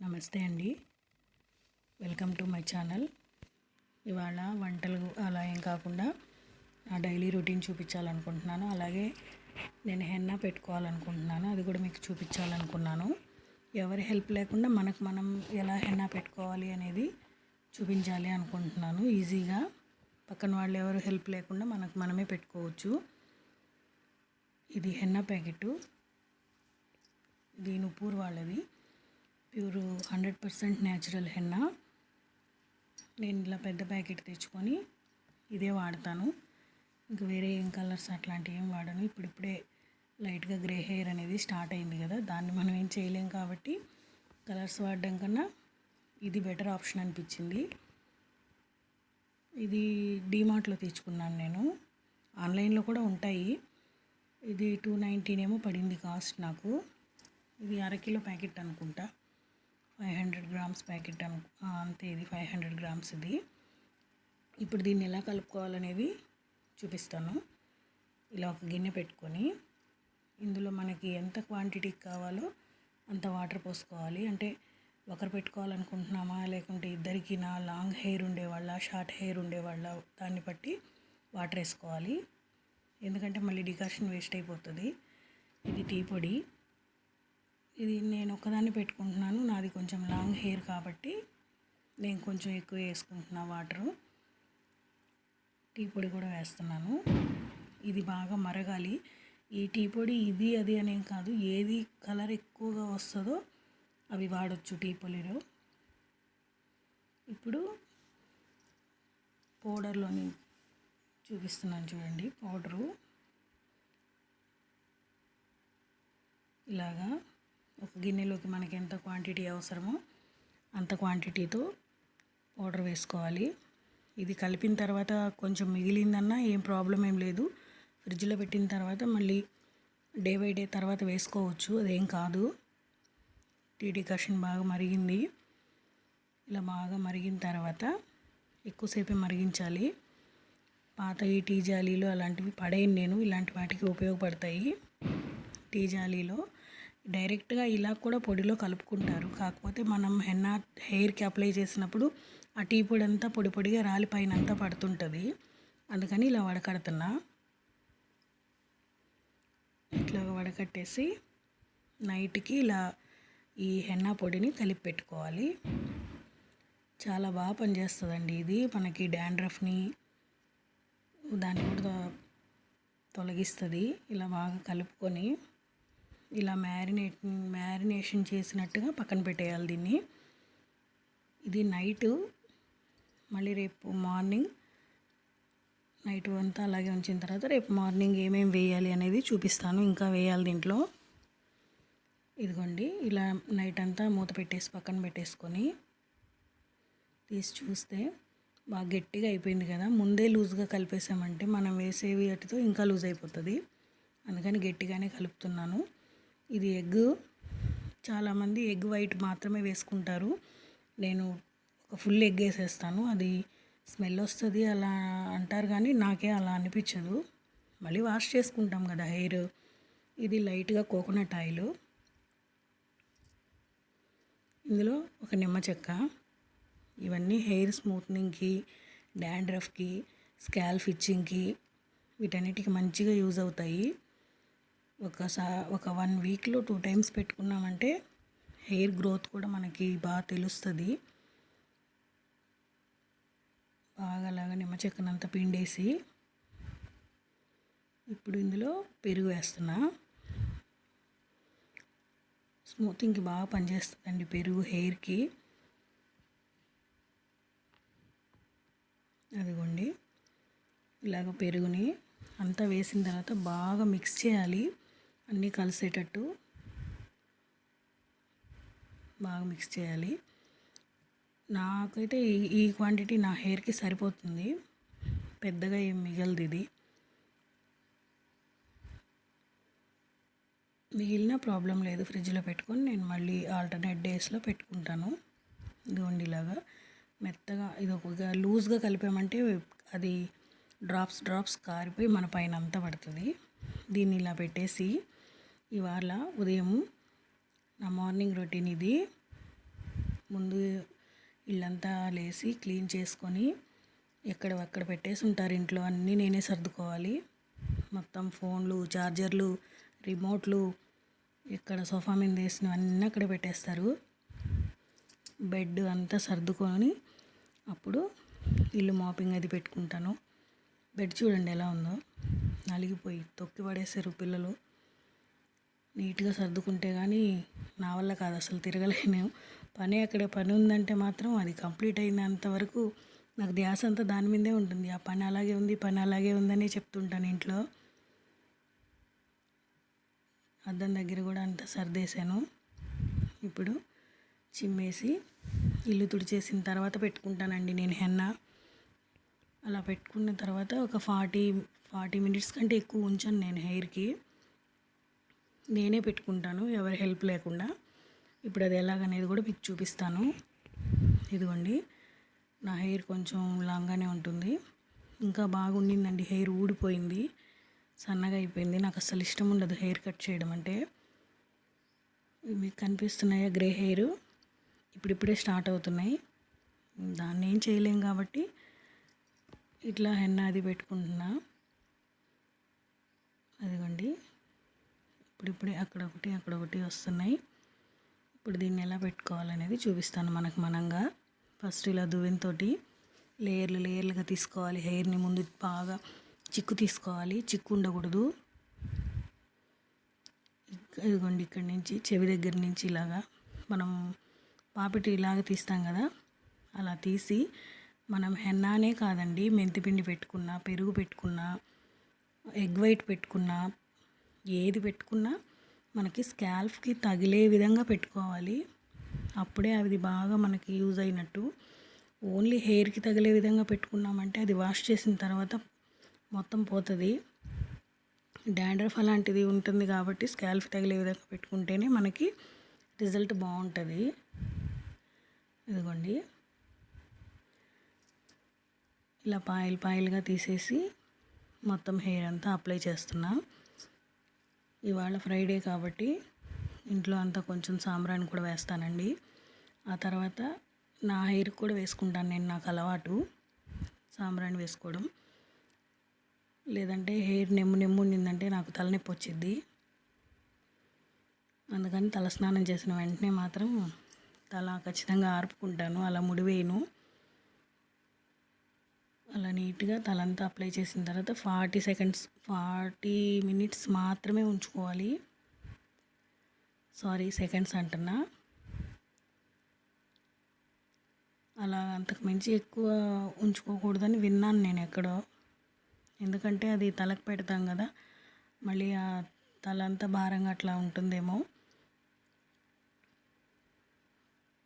నమస్తే అండి. Welcome to my channel. ఇవాళ వంటలు అలా ఏం కాకుండా నా డైలీ రొటీన్ చూపించాలనుకుంటున్నాను. అలాగే నేను హెన్నా పెట్టుకోవాలనుకుంటున్నాను, అది కూడా మీకు చూపించాలనుకున్నాను. ఎవరి హెల్ప్ లేకుండా మనకు మనం ఎలా హెన్నా పెట్టుకోవాలి అనేది చూపించాలి అనుకుంటున్నాను. ఈజీగా పక్కన వాళ్ళు ఎవరు హెల్ప్ లేకుండా మనకు మనమే పెట్టుకోవచ్చు. ఇది హెన్నా ప్యాకెట్, ఇది నుపూర్ వాళ్ళది, ప్యూర్ 100% న్యాచురల్ హెన్నా. నేను ఇలా పెద్ద ప్యాకెట్ తెచ్చుకొని ఇదే వాడతాను. ఇంక వేరే ఏం కలర్స్ అట్లాంటివి ఏం వాడను. ఇప్పుడిప్పుడే లైట్గా గ్రే హెయిర్ అనేది స్టార్ట్ అయింది కదా, దాన్ని మనం ఏం చేయలేం కాబట్టి కలర్స్ వాడడం కన్నా ఇది బెటర్ ఆప్షన్ అనిపించింది. ఇది డీమార్ట్లో తెచ్చుకున్నాను నేను. ఆన్లైన్లో కూడా ఉంటాయి. ఇది 219 ఏమో పడింది కాస్ట్ నాకు. ఇది అరకిలో ప్యాకెట్ అనుకుంటా, 500 గ్రామ్స్ ప్యాకెట్ అంతే. ఇది 500 గ్రామ్స్ ఇది. ఇప్పుడు దీన్ని ఎలా కలుపుకోవాలనేది చూపిస్తాను. ఇలా ఒక గిన్నె పెట్టుకొని ఇందులో మనకి ఎంత క్వాంటిటీకి కావాలో అంత వాటర్ పోసుకోవాలి. అంటే ఒకరు పెట్టుకోవాలనుకుంటున్నామా, లేకుంటే ఇద్దరికి, నా లాంగ్ హెయిర్ ఉండేవాళ్ళ, షార్ట్ హెయిర్ ఉండేవాళ్ళ, దాన్ని బట్టి వాటర్ వేసుకోవాలి. ఎందుకంటే మళ్ళీ డికాషన్ వేస్ట్ అయిపోతుంది. ఇది టీ పొడి. ఇది నేను ఒక్కదాన్ని పెట్టుకుంటున్నాను, నాది కొంచెం లాంగ్ హెయిర్ కాబట్టి నేను కొంచెం ఎక్కువ వేసుకుంటున్నా వాటరు. టీ పొడి కూడా వేస్తున్నాను. ఇది బాగా మరగాలి. ఈ టీ పొడి ఇది అది అనేం కాదు, ఏది కలర్ ఎక్కువగా వస్తుందో అవి వాడచ్చు టీ పొడిలో. ఇప్పుడు పౌడర్లోని చూపిస్తున్నాను చూడండి. పౌడరు ఇలాగా ఒక గిన్నెలోకి మనకి ఎంత క్వాంటిటీ అవసరమో అంత క్వాంటిటీతో పౌడర్ వేసుకోవాలి. ఇది కలిపిన తర్వాత కొంచెం మిగిలిందన్నా ఏం ప్రాబ్లం ఏం లేదు. ఫ్రిడ్జ్లో పెట్టిన తర్వాత మళ్ళీ డే బై డే తర్వాత వేసుకోవచ్చు, అదేం కాదు. టీ డికాషన్ బాగా మరిగింది. ఇలా బాగా మరిగిన తర్వాత ఎక్కువసేపే మరిగించాలి. పాత ఈ టీ జాలీలు అలాంటివి పడేయను నేను, ఇలాంటి వాటికి ఉపయోగపడతాయి. టీ జాలీలో డైరెక్ట్గా ఇలా కూడా పొడిలో కలుపుకుంటారు. కాకపోతే మనం హెన్నా హెయిర్కి అప్లై చేసినప్పుడు ఆ టీ పొడి అంతా పొడి పొడిగా రాలి పైన అంతా పడుతుంటుంది. అందుకని ఇలా వడకడుతున్నా. ఇట్లా వడకట్టేసి నైట్కి ఇలా ఈ హెన్నా పొడిని కలిపి పెట్టుకోవాలి. చాలా బాగా పనిచేస్తుందండి ఇది. మనకి డాండ్రఫ్ని దాన్ని కూడా తొలగిస్తుంది. ఇలా బాగా కలుపుకొని ఇలా మ్యారినేషన్ చేసినట్టుగా పక్కన పెట్టేయాలి దీన్ని. ఇది నైటు, మళ్ళీ రేపు మార్నింగ్, నైట్ అంతా అలాగే ఉంచిన తర్వాత రేపు మార్నింగ్ ఏమేమి వేయాలి అనేది చూపిస్తాను. ఇంకా వేయాలి దీంట్లో. ఇదిగోండి, ఇలా నైట్ అంతా మూత పెట్టేసి పక్కన పెట్టేసుకొని తీసి చూస్తే బాగా గట్టిగా అయిపోయింది కదా. ముందే లూజ్గా కలిపేసామంటే మనం వేసేవి వాటితో ఇంకా లూజ్ అయిపోతుంది. అందుకని గట్టిగానే కలుపుతున్నాను. ఇది ఎగ్, చాలామంది ఎగ్ వైట్ మాత్రమే వేసుకుంటారు. నేను ఒక ఫుల్ ఎగ్ వేసేస్తాను. అది స్మెల్ వస్తుంది అలా అంటారు, కానీ నాకే అలా అనిపించదు. మళ్ళీ వాష్ చేసుకుంటాం కదా హెయిర్. ఇది లైట్గా కోకోనట్ ఆయిల్, ఇందులో ఒక నిమ్మ చెక్క. ఇవన్నీ హెయిర్ స్మూత్నింగ్కి, డాండ్రఫ్కి, స్కాల్ప్ ఇచ్చింగ్కి, వీటన్నిటికి మంచిగా యూజ్ అవుతాయి. ఒక 1 వీక్లో 2 టైమ్స్ పెట్టుకున్నామంటే హెయిర్ గ్రోత్ కూడా మనకి బాగా తెలుస్తుంది. బాగా అలాగా నిమ్మ చెక్కనంతా పిండేసి ఇప్పుడు ఇందులో పెరుగు వేస్తున్నా. స్మూతింగ్కి బాగా పనిచేస్తుందండి పెరుగు హెయిర్కి. అదిగోండి, ఇలాగ పెరుగుని అంతా వేసిన తర్వాత బాగా మిక్స్ చేయాలి. అన్నీ కలిసేటట్టు బాగా మిక్స్ చేయాలి. నాకైతే ఈ క్వాంటిటీ నా హెయిర్కి సరిపోతుంది, పెద్దగా ఏం మిగలదు. ఇది మిగిలిన ప్రాబ్లం లేదు, ఫ్రిడ్జ్లో పెట్టుకొని నేను మళ్ళీ ఆల్టర్నేట్ డేస్లో పెట్టుకుంటాను. ఇదిగోండి, ఇలాగా మెత్తగా ఇది ఒక లూజ్గా కలిపామంటే అది డ్రాప్స్ కారిపోయి మన పైన అంతా పడుతుంది. దీన్ని ఇలా పెట్టేసి ఇవాళ ఉదయం నా మార్నింగ్ రొటీన్ ఇది. ముందు ఇల్లంతా లేసి క్లీన్ చేసుకొని ఎక్కడ పెట్టేసి ఉంటారు ఇంట్లో అన్నీ నేనే సర్దుకోవాలి. మొత్తం ఫోన్లు, చార్జర్లు, రిమోట్లు, ఇక్కడ సోఫా మీద వేసినవన్నీ అక్కడ పెట్టేస్తారు. బెడ్ అంతా సర్దుకొని అప్పుడు ఇల్లు మాపింగ్ అది పెట్టుకుంటాను. బెడ్ చూడండి ఎలా ఉందో, నలిగిపోయి తొక్కి పడేసారు పిల్లలు. నీట్గా సర్దుకుంటే కానీ నా వల్ల కాదు, అసలు తిరగలేను. అక్కడ పని ఉందంటే మాత్రం అది కంప్లీట్ అయినంత వరకు నాకు ధ్యాస అంతా దాని మీదే ఉంటుంది. ఆ పని అలాగే ఉందని చెప్తుంటాను ఇంట్లో. అద్దం దగ్గర కూడా అంతా సర్దేశాను. ఇప్పుడు చిమ్మేసి ఇల్లు తుడిచేసిన తర్వాత పెట్టుకుంటానండి నేను హెన్నా. అలా పెట్టుకున్న తర్వాత ఒక 40 మినిట్స్ కంటే ఎక్కువ ఉంచాను నేను హెయిర్కి. నేనే పెట్టుకుంటాను, ఎవరి హెల్ప్ లేకుండా. ఇప్పుడు అది ఎలాగనేది కూడా మీకు చూపిస్తాను. ఇదిగోండి, నా హెయిర్ కొంచెం లాంగ్గానే ఉంటుంది. ఇంకా బాగుండిందండి, హెయిర్ ఊడిపోయింది, సన్నగా అయిపోయింది. నాకు అసలు ఇష్టం ఉండదు హెయిర్ కట్ చేయడం అంటే. మీకు కనిపిస్తున్నాయా గ్రే హెయిర్? ఇప్పుడిప్పుడే స్టార్ట్ అవుతున్నాయి. దాన్ని ఏం చేయలేం కాబట్టి ఇట్లా హెన్నా అది పెట్టుకుంటున్నా. అదిగోండి, ఇప్పుడిప్పుడే అక్కడొకటి వస్తున్నాయి. ఇప్పుడు దీన్ని ఎలా పెట్టుకోవాలనేది చూపిస్తాను మనంగా. ఫస్ట్ ఇలా దువ్వెనతోటి లేయర్లుగా తీసుకోవాలి హెయిర్ని. ముందు బాగా చిక్కు తీసుకోవాలి, చిక్కు ఉండకూడదు. ఇదిగోండి, ఇక్కడి నుంచి చెవి దగ్గర నుంచి ఇలాగా మనం పాపిటి ఇలాగ తీస్తాం కదా, అలా తీసి మనం హెన్నానే కాదండి, మెంతిపిండి పెట్టుకున్నా, పెరుగు పెట్టుకున్నా, ఎగ్ వైట్ పెట్టుకున్నా, ఏది పెట్టుకున్నా మనకి స్కాల్ఫ్కి తగిలే విధంగా పెట్టుకోవాలి. అప్పుడే అది బాగా మనకి యూజ్ అయినట్టు. ఓన్లీ హెయిర్కి తగిలే విధంగా పెట్టుకున్నామంటే అది వాష్ చేసిన తర్వాత మొత్తం పోతుంది. డాండ్రఫ్ అలాంటిది ఉంటుంది కాబట్టి స్కాల్ఫ్ తగిలే విధంగా పెట్టుకుంటేనే మనకి రిజల్ట్ బాగుంటుంది. ఇదిగోండి, ఇలా పాయలుగా తీసేసి మొత్తం హెయిర్ అంతా అప్లై చేస్తున్నా. ఇవాళ ఫ్రైడే కాబట్టి ఇంట్లో అంతా కొంచెం సాంబ్రాణి కూడా వేస్తానండి. ఆ తర్వాత నా హెయిర్ కూడా వేసుకుంటాను నేను, నాకు అలవాటు సాంబ్రాణి వేసుకోవడం. లేదంటే హెయిర్ నెమ్ము ఉండిందంటే నాకు తలనొప్పి వచ్చింది. అందుకని తలస్నానం చేసిన వెంటనే మాత్రం తల ఖచ్చితంగా ఆర్పుకుంటాను, అలా ముడివేయను. అలా నీట్గా తలంతా అప్లై చేసిన తర్వాత 40 మినిట్స్ మాత్రమే ఉంచుకోవాలి. సెకండ్స్ అంటున్నా. అలా అంతకు మించి ఎక్కువ ఉంచుకోకూడదని విన్నాను నేను ఎక్కడో. ఎందుకంటే అది తలకు పెడతాం కదా, మళ్ళీ ఆ తల అంతా భారంగా అట్లా ఉంటుందేమో.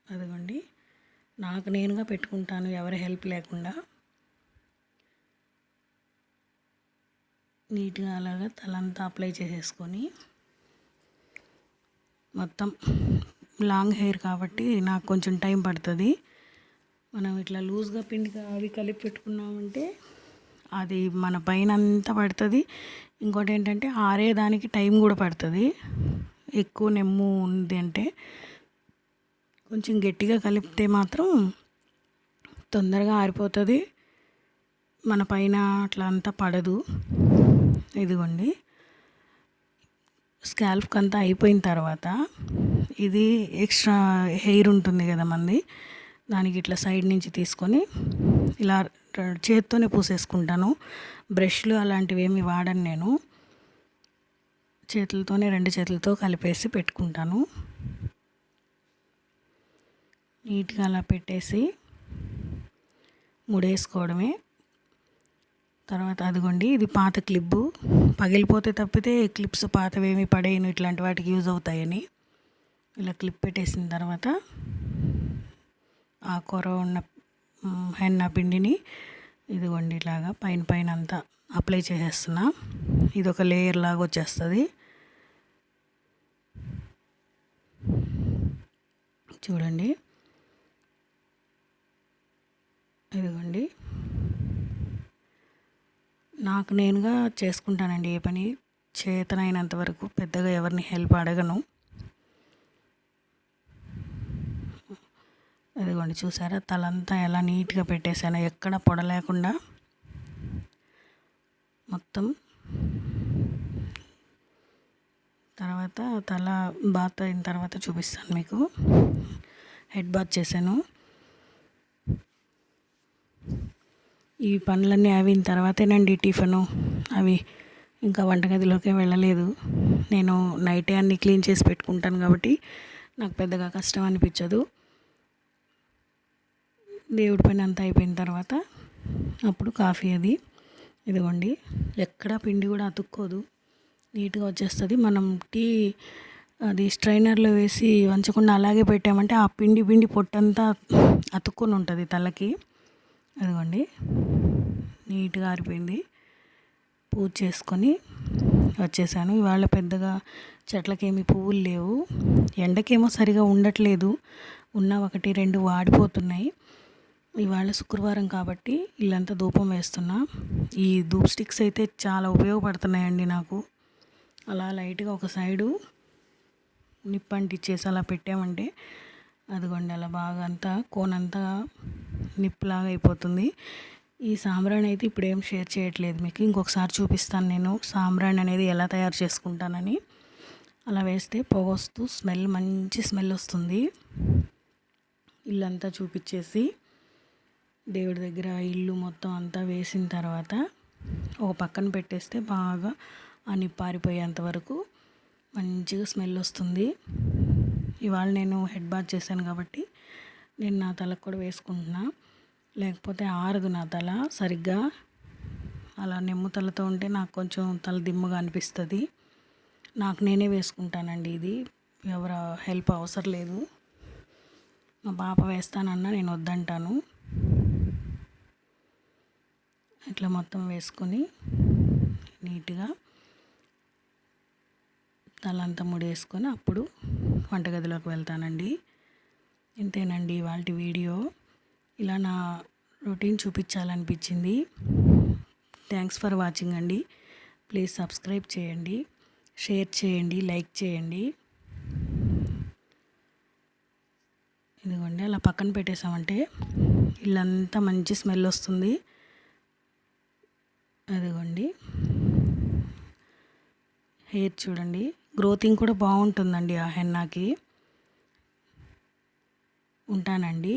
అదిగోండి, నాకు నేనుగా పెట్టుకుంటాను, ఎవరి హెల్ప్ లేకుండా. నీట్గా అలాగా తలంతా అప్లై చేసేసుకొని, మొత్తం లాంగ్ హెయిర్ కాబట్టి నాకు కొంచెం టైం పడుతుంది. మనం ఇట్లా లూజ్గా పిండిగా అవి కలిపి పెట్టుకున్నామంటే అది మన పైన అంతా పడుతుంది. ఇంకోటి ఏంటంటే ఆరేదానికి టైం కూడా పడుతుంది. ఎక్కువ నెమ్ము ఉంది అంటే కొంచెం గట్టిగా కలిపితే మాత్రం తొందరగా ఆరిపోతుంది, మన పైన అట్లా అంతా పడదు. ఇదిగోండి, స్కాల్ఫ్కి అంతా అయిపోయిన తర్వాత ఇది ఎక్స్ట్రా హెయిర్ ఉంటుంది కదా మనది, దానికి ఇట్లా సైడ్ నుంచి తీసుకొని ఇలా చేత్తోనే పూసేసుకుంటాను. బ్రష్లు అలాంటివి ఏమి వాడను నేను, చేతులతోనే 2 చేతులతో కలిపేసి పెట్టుకుంటాను. నీట్గా అలా పెట్టేసి ముడేసుకోవడమే. తర్వాత అదిగోండి, ఇది పాత క్లిప్పు, పగిలిపోతే తప్పితే క్లిప్స్ పాతవేమి పడేయను, ఇట్లాంటి వాటికి యూజ్ అవుతాయని. ఇలా క్లిప్ పెట్టేసిన తర్వాత ఆ కూర ఉన్న హెన్నా పిండిని ఇదిగోండి ఇలాగా పైన అంతా అప్లై చేసేస్తున్నా. ఇది ఒక లేయర్ లాగా వచ్చేస్తుంది. చూడండి, ఇదిగోండి, నాకు నేనుగా చేసుకుంటానండి ఏ పని, చేతనైనంత వరకు పెద్దగా ఎవరిని హెల్ప్ అడగను. అదిగోండి చూసారా, తలంతా ఎలా నీట్గా పెట్టేశాను, ఎక్కడ పొడ లేకుండా మొత్తం. తర్వాత తల బాత్ అయిన తర్వాత చూపిస్తాను మీకు. హెడ్ బాత్ చేశాను. ఈ పనులన్నీ అయిన తర్వాతేనండి టిఫిను. అవి ఇంకా వంటగదిలోకే వెళ్ళలేదు. నేను నైటే అన్నీ క్లీన్ చేసి పెట్టుకుంటాను కాబట్టి నాకు పెద్దగా కష్టం అనిపించదు. దేవుడి పని అంతా అయిపోయిన తర్వాత అప్పుడు కాఫీ అది. ఇదిగోండి, ఎక్కడ పిండి కూడా అతుక్కోదు, నీట్గా వచ్చేస్తుంది. మనం టీ అది స్ట్రైనర్లో వేసి వంచకుండా అలాగే పెట్టామంటే ఆ పిండి పొట్టంతా అతుక్కొని ఉంటుంది తలకి. అదిగోండి, నీట్గా ఆరిపోయింది. పూజ చేసుకొని వచ్చేసాను. ఇవాళ పెద్దగా చెట్లకేమి పువ్వులు లేవు, ఎండకేమో సరిగా ఉండట్లేదు, ఉన్న 1-2 వాడిపోతున్నాయి. ఇవాళ శుక్రవారం కాబట్టి ఇల్లంతా ధూపం వేస్తున్నా. ఈ ధూప్ స్టిక్స్ అయితే చాలా ఉపయోగపడుతున్నాయండి నాకు. అలా లైట్గా ఒక సైడు నిప్పంటిచ్చేసి అలా పెట్టామంటే అదిగోండి అలా బాగా అంతా కోనంతా నిప్పులాగా అయిపోతుంది. ఈ సాంబ్రాణి అయితే ఇప్పుడు ఏం షేర్ చేయట్లేదు మీకు, ఇంకొకసారి చూపిస్తాను నేను సాంబ్రాణి అనేది ఎలా తయారు చేసుకుంటానని. అలా వేస్తే పొగ వస్తూ మంచి స్మెల్ వస్తుంది. ఇల్లంతా చూపించేసి దేవుడి దగ్గర ఇల్లు మొత్తం అంతా వేసిన తర్వాత ఒక పక్కన పెట్టేస్తే బాగా ఆ నిప్పారిపోయేంత వరకు మంచిగా స్మెల్ వస్తుంది. ఇవాళ నేను హెడ్ బాత్ చేశాను కాబట్టి నేను నా తలకు కూడా వేసుకుంటున్నా, లేకపోతే ఆరదు నా తల సరిగ్గా. అలా నెమ్ము తలతో ఉంటే నాకు కొంచెం తల దిమ్మగా అనిపిస్తుంది. నాకు నేనే వేసుకుంటానండి ఇది, ఎవరు హెల్ప్ అవసరం లేదు. మా పాప వేస్తానన్నా నేను వద్దంటాను. ఇట్లా మొత్తం వేసుకొని నీట్గా తలంతా ముడేసుకొని అప్పుడు వంటగదిలోకి వెళ్తానండి. ఇంతేనండి ఇవాళ వీడియో. ఇలా నా రొటీన్ చూపించాలనిపించింది. థ్యాంక్స్ ఫర్ వాచింగ్ అండి. ప్లీజ్ సబ్స్క్రైబ్ చేయండి, షేర్ చేయండి, లైక్ చేయండి. ఇదిగోండి అలా పక్కన పెట్టేసామంటే ఇల్లంతా మంచి స్మెల్ వస్తుంది. అదిగోండి హెయిర్ చూడండి, గ్రోతింగ్ కూడా బాగుంటుందండి ఆ హెన్నాకి. ఉంటానండి.